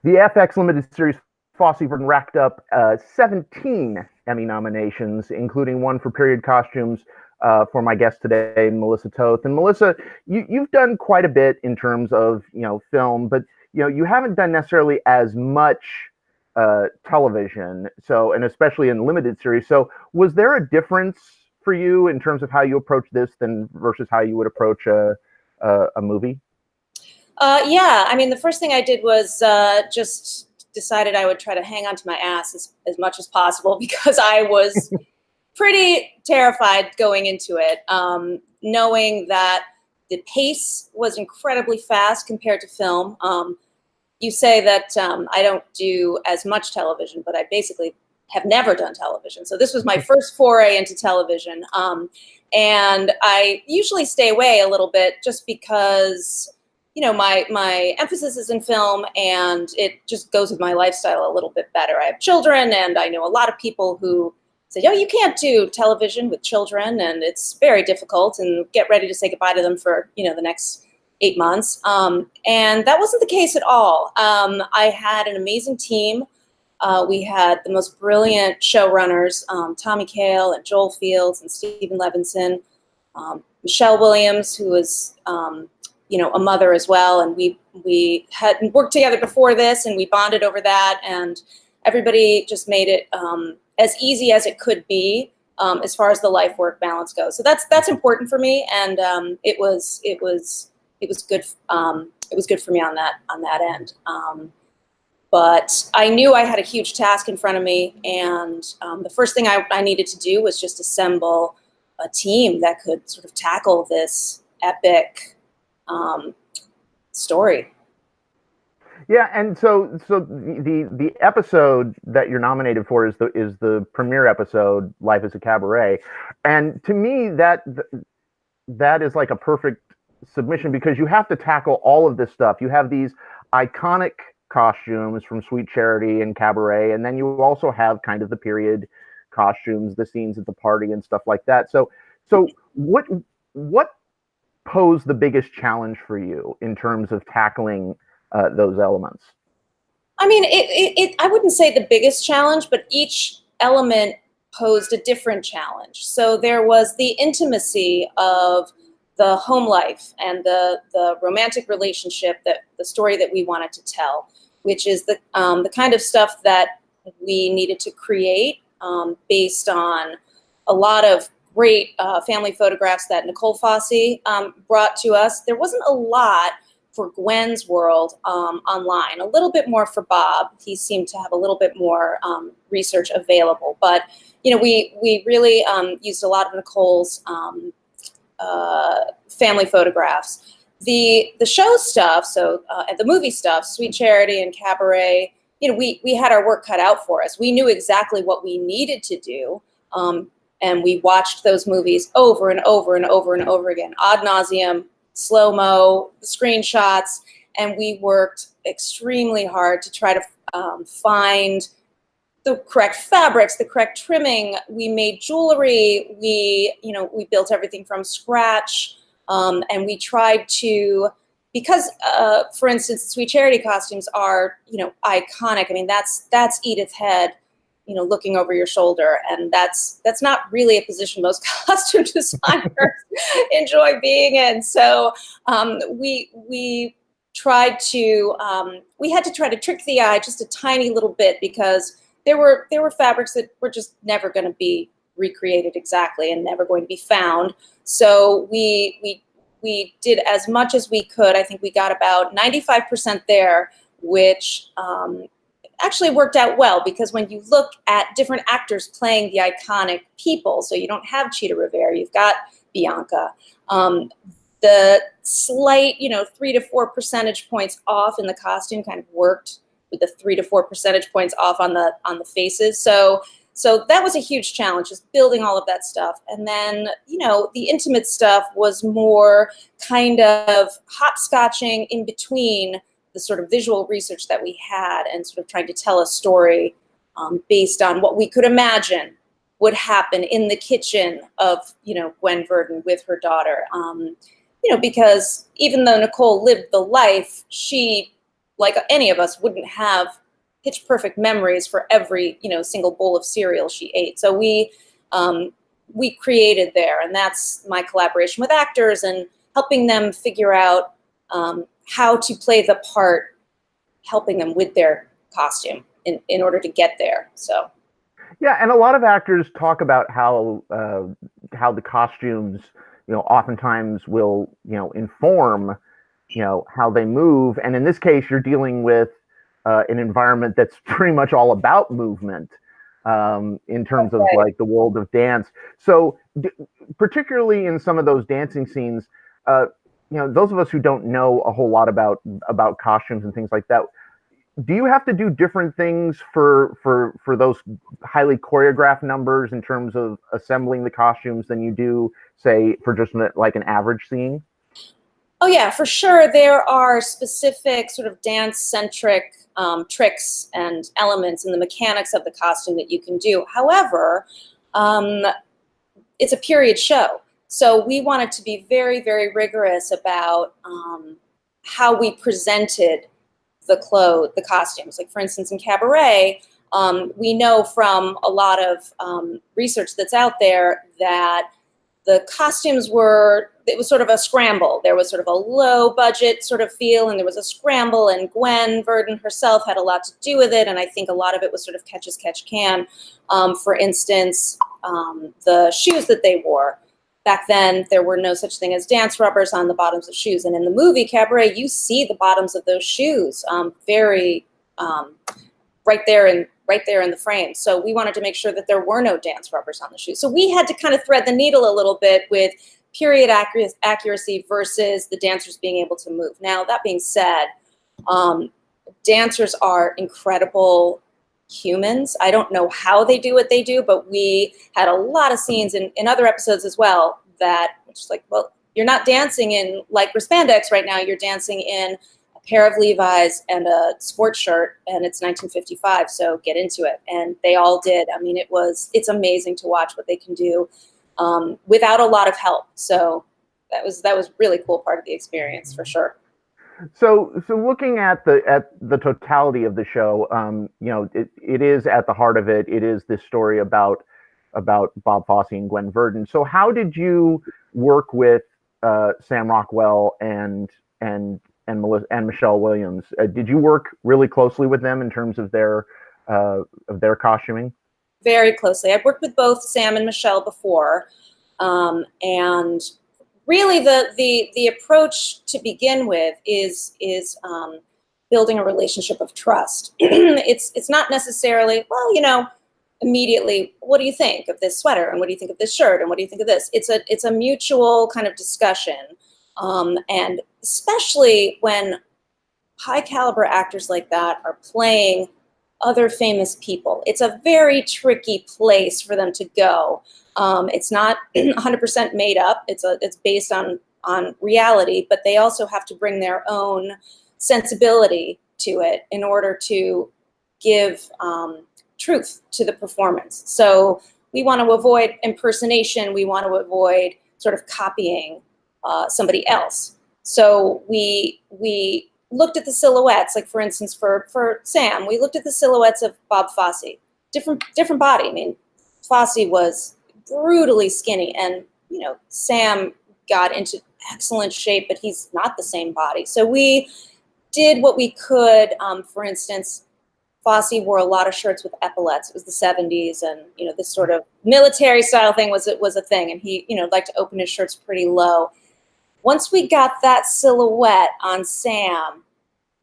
The FX limited series Fosse Verdon racked up 17 Emmy nominations, including one for period costumes for my guest today, Melissa Toth. And Melissa, you've done quite a bit in terms of film, but you haven't done necessarily as much television. So, and especially in limited series. So, was there a difference for you in terms of how you approach this than versus how you would approach a movie? Yeah, I mean, the first thing I did was just decided I would try to hang on to my ass as much as possible because I was pretty terrified going into it, knowing that the pace was incredibly fast compared to film. You say that I don't do as much television, but I basically have never done television. So this was my first foray into television. And I usually stay away a little bit just because my emphasis is in film and it just goes with my lifestyle a little bit better. I have children and I know a lot of people who say, oh, you can't do television with children and it's very difficult and get ready to say goodbye to them for, the next 8 months. And that wasn't the case at all. I had an amazing team. We had the most brilliant showrunners, Tommy Kail and Joel Fields and Stephen Levinson, Michelle Williams, who was a mother as well, and we had worked together before this, and we bonded over that, and everybody just made it as easy as it could be as far as the life work balance goes. So that's important for me, and it was good. It was good for me on that end. But I knew I had a huge task in front of me, and the first thing I needed to do was just assemble a team that could sort of tackle this epic story. Yeah, and so the episode that you're nominated for is the premiere episode, Life is a Cabaret, and to me that is like a perfect submission because you have to tackle all of this stuff. You have these iconic costumes from Sweet Charity and Cabaret, and then you also have kind of the period costumes, the scenes at the party and stuff like that. So what posed the biggest challenge for you in terms of tackling those elements? I mean, I wouldn't say the biggest challenge, but each element posed a different challenge. So there was the intimacy of the home life and the romantic relationship, that the story that we wanted to tell, which is the kind of stuff that we needed to create based on a lot of great family photographs that Nicole Fosse brought to us. There wasn't a lot for Gwen's world online, a little bit more for Bob. He seemed to have a little bit more research available, but we really used a lot of Nicole's family photographs. The show stuff, so the movie stuff, Sweet Charity and Cabaret, we had our work cut out for us. We knew exactly what we needed to do, and we watched those movies over and over and over and over again, ad nauseum, slow-mo, screenshots, and we worked extremely hard to try to find the correct fabrics, the correct trimming. We made jewelry. We built everything from scratch, and we tried to, because for instance, the Sweet Charity costumes are iconic. I mean, that's Edith's head, looking over your shoulder, and that's not really a position most costume designers enjoy being in. So we tried to we had to try to trick the eye just a tiny little bit, because there were fabrics that were just never going to be recreated exactly and never going to be found. So we did as much as we could. I think we got about 95% there, which actually worked out well, because when you look at different actors playing the iconic people, so you don't have Cheetah Rivera, you've got Bianca, the slight 3 to 4 percentage points off in the costume kind of worked with the 3 to 4 percentage points off on the faces. So that was a huge challenge, just building all of that stuff. And then, the intimate stuff was more kind of hopscotching in between the sort of visual research that we had and sort of trying to tell a story based on what we could imagine would happen in the kitchen of, Gwen Verdon with her daughter. Because even though Nicole lived the life, she like any of us, wouldn't have pitch perfect memories for every, single bowl of cereal she ate. So we created there, and that's my collaboration with actors and helping them figure out how to play the part, helping them with their costume in order to get there. So. Yeah, and a lot of actors talk about how the costumes, oftentimes will, inform, how they move. And in this case, you're dealing with an environment that's pretty much all about movement in terms of like the world of dance. So, particularly in some of those dancing scenes, those of us who don't know a whole lot about costumes and things like that, do you have to do different things for those highly choreographed numbers in terms of assembling the costumes than you do, say, for just like an average scene? Oh yeah, for sure. There are specific sort of dance-centric tricks and elements in the mechanics of the costume that you can do. However, it's a period show. So we wanted to be very, very rigorous about how we presented the costumes. Like, for instance, in Cabaret, we know from a lot of research that's out there that the costumes it was sort of a scramble. There was sort of a low budget sort of feel, and there was a scramble, and Gwen Verdon herself had a lot to do with it, and I think a lot of it was sort of catch as catch can. For instance, the shoes that they wore. Back then, there were no such thing as dance rubbers on the bottoms of shoes. And in the movie Cabaret, you see the bottoms of those shoes very right there in the frame. So we wanted to make sure that there were no dance rubbers on the shoes. So we had to kind of thread the needle a little bit with period accuracy versus the dancers being able to move. Now, that being said, dancers are incredible humans. I don't know how they do what they do, but we had a lot of scenes in other episodes as well that it's like, well, you're not dancing in like spandex right now. You're dancing in a pair of Levi's and a sports shirt, and it's 1955. So get into it. And they all did. I mean, it's amazing to watch what they can do without a lot of help. So that was really cool part of the experience for sure. So looking at the totality of the show, it is at the heart of it. It is this story about Bob Fosse and Gwen Verdon. So how did you work with Sam Rockwell and Michelle Williams? Did you work really closely with them in terms of their costuming? Very closely. I've worked with both Sam and Michelle before, and really, the approach to begin with is building a relationship of trust. It's not necessarily, well, immediately, what do you think of this sweater, and what do you think of this shirt, and what do you think of this? It's a mutual kind of discussion, and especially when high caliber actors like that are playing other famous people, it's a very tricky place for them to go. It's not 100% made up. It's based on reality, but they also have to bring their own sensibility to it in order to give truth to the performance. So we want to avoid impersonation. We want to avoid sort of copying somebody else. So we looked at the silhouettes. Like, for instance, for Sam, we looked at the silhouettes of Bob Fosse. Different body. I mean, Fosse was brutally skinny, and Sam got into excellent shape, but he's not the same body. So we did what we could. For instance, Fosse wore a lot of shirts with epaulets. It was the 70s, and this sort of military style thing was a thing, and he liked to open his shirts pretty low. Once we got that silhouette on Sam,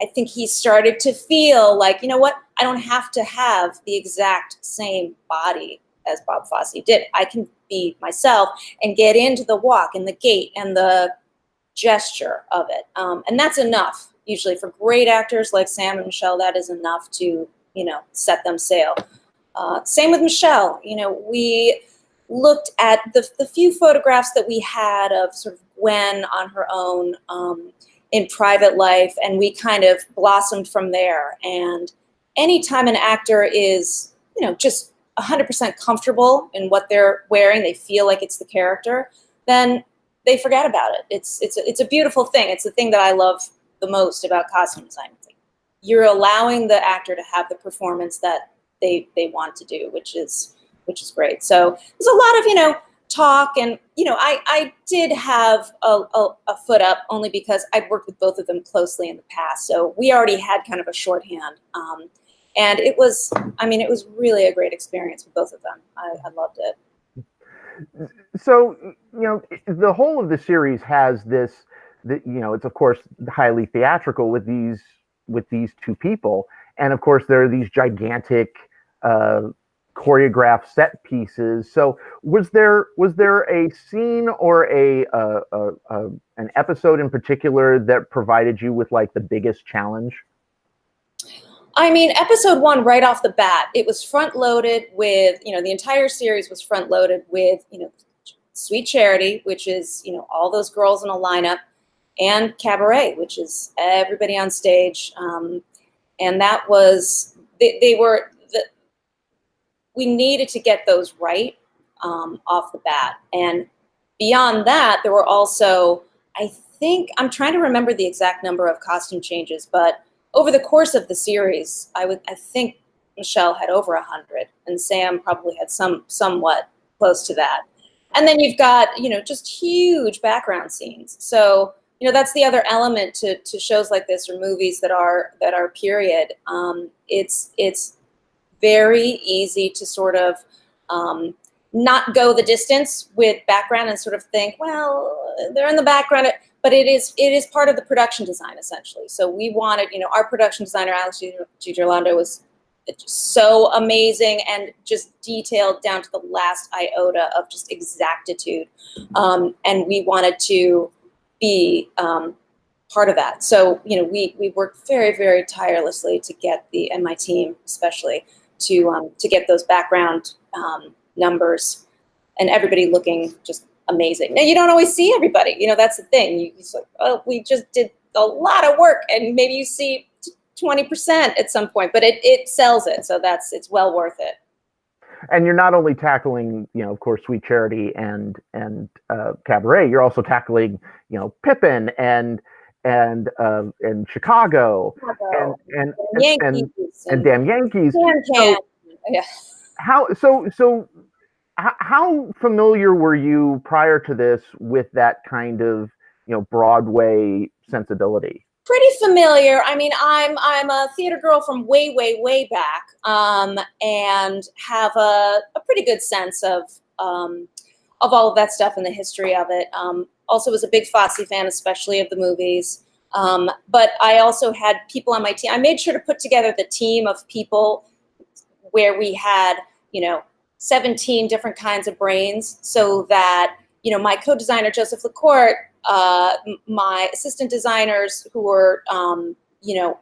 I think he started to feel like, I don't have to have the exact same body as Bob Fosse did. I can be myself and get into the walk and the gait and the gesture of it. And that's enough, usually, for great actors like Sam and Michelle. That is enough to, set them sail. Same with Michelle. We looked at the few photographs that we had of sort of Gwen on her own in private life, and we kind of blossomed from there. And anytime an actor is, just 100% comfortable in what they're wearing, they feel like it's the character, then they forget about it. It's a beautiful thing. It's the thing that I love the most about costume design. you're allowing the actor to have the performance that they want to do, which is great. So there's a lot of, you know, talk, and, you know, I did have a foot up only because I'd worked with both of them closely in the past. So we already had kind of a shorthand. And it was, I mean, it was really a great experience with both of them. I loved it. So, you know, the whole of the series has this, you know, it's of course highly theatrical with these two people, and of course there are these gigantic choreographed set pieces. So was there a scene or an episode in particular that provided you with like the biggest challenge? I mean, episode 1, right off the bat, it was front loaded with, you know, the entire series was front loaded with, you know, Sweet Charity, which is, you know, all those girls in a lineup, and Cabaret, which is everybody on stage. And that was, we needed to get those right off the bat. And beyond that, there were also, I think, I'm trying to remember the exact number of costume changes, but over the course of the series, I think Michelle had over 100, and Sam probably had somewhat close to that. And then you've got, you know, just huge background scenes. So, you know, that's the other element to shows like this, or movies that are period. It's very easy to sort of not go the distance with background and sort of think, well, they're in the background, but it is part of the production design, essentially. So we wanted, you know, our production designer, Alex Gigerlando, was so amazing and just detailed down to the last iota of just exactitude. And we wanted to be part of that. So, you know, we worked very, very tirelessly to get and my team especially, to get those background numbers and everybody looking just amazing. Now, you don't always see everybody. You know, that's the thing. It's like, oh, we just did a lot of work, and maybe you see 20% at some point, but it sells it. So it's well worth it. And you're not only tackling, you know, of course, Sweet Charity and Cabaret. You're also tackling, you know, Pippin and Chicago and Damn Yankees. So yeah. How familiar were you prior to this with that kind of, you know, Broadway sensibility? Pretty familiar. I mean, I'm a theater girl from way, way, way back, and have a pretty good sense of all of that stuff and the history of it. Also was a big Fosse fan, especially of the movies. But I also had people on my team. I made sure to put together the team of people where we had, you know, 17 different kinds of brains, so that, you know, my co-designer, Joseph Lacourt, my assistant designers who were, you know,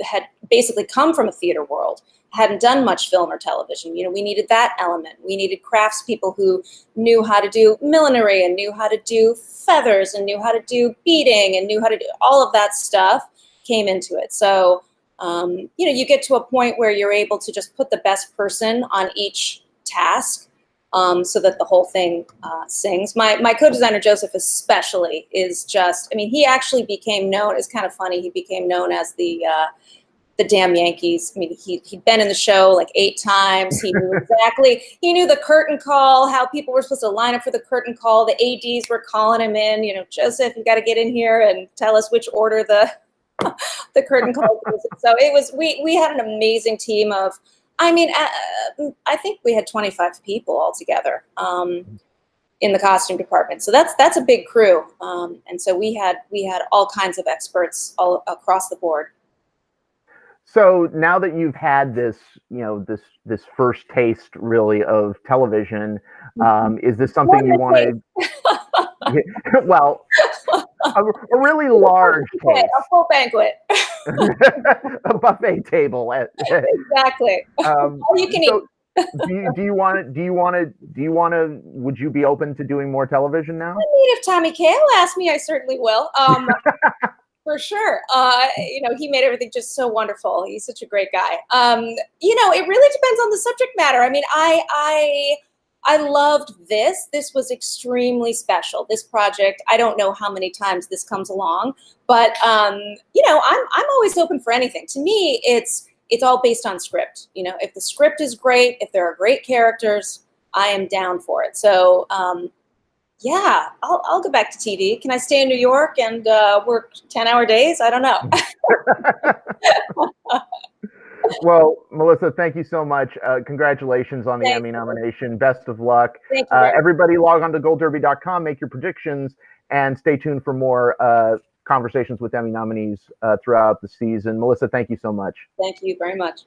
had basically come from a theater world, hadn't done much film or television. You know, we needed that element. We needed craftspeople who knew how to do millinery and knew how to do feathers and knew how to do beading and knew how to do all of that stuff came into it. So, you know, you get to a point where you're able to just put the best person on each task, so that the whole thing sings. My co-designer, Joseph, especially, is just, I mean, he actually became known, it's kind of funny, he became known as the Damn Yankees. I mean, he'd been in the show like 8 times. He knew exactly, he knew the curtain call, how people were supposed to line up for the curtain call. The ADs were calling him in, you know, Joseph, you got to get in here and tell us which order the curtain call was. So it was, we had an amazing team of, I mean, I think we had 25 people altogether in the costume department. So that's a big crew. And so we had all kinds of experts all across the board. So now that you've had this, you know, this first taste really of television, is this something you want to? Well, a really large taste. A full banquet. A buffet table. Exactly. All you can eat. Do you want to? Would you be open to doing more television now? I mean, if Tommy Kail asked me, I certainly will. For sure. You know, he made everything just so wonderful. He's such a great guy. You know, it really depends on the subject matter. I mean, I loved this. This was extremely special. This project, I don't know how many times this comes along, but you know, I'm always open for anything. To me, it's all based on script. You know, if the script is great, if there are great characters, I am down for it. So yeah, I'll go back to TV. Can I stay in New York and work 10-hour days? I don't know. Well, Melissa, thank you so much. Congratulations on the Thank Emmy you. nomination. Best of luck. Thank you. Everybody log on to goldderby.com, make your predictions, and stay tuned for more conversations with Emmy nominees throughout the season. Melissa, thank you so much. Thank you very much.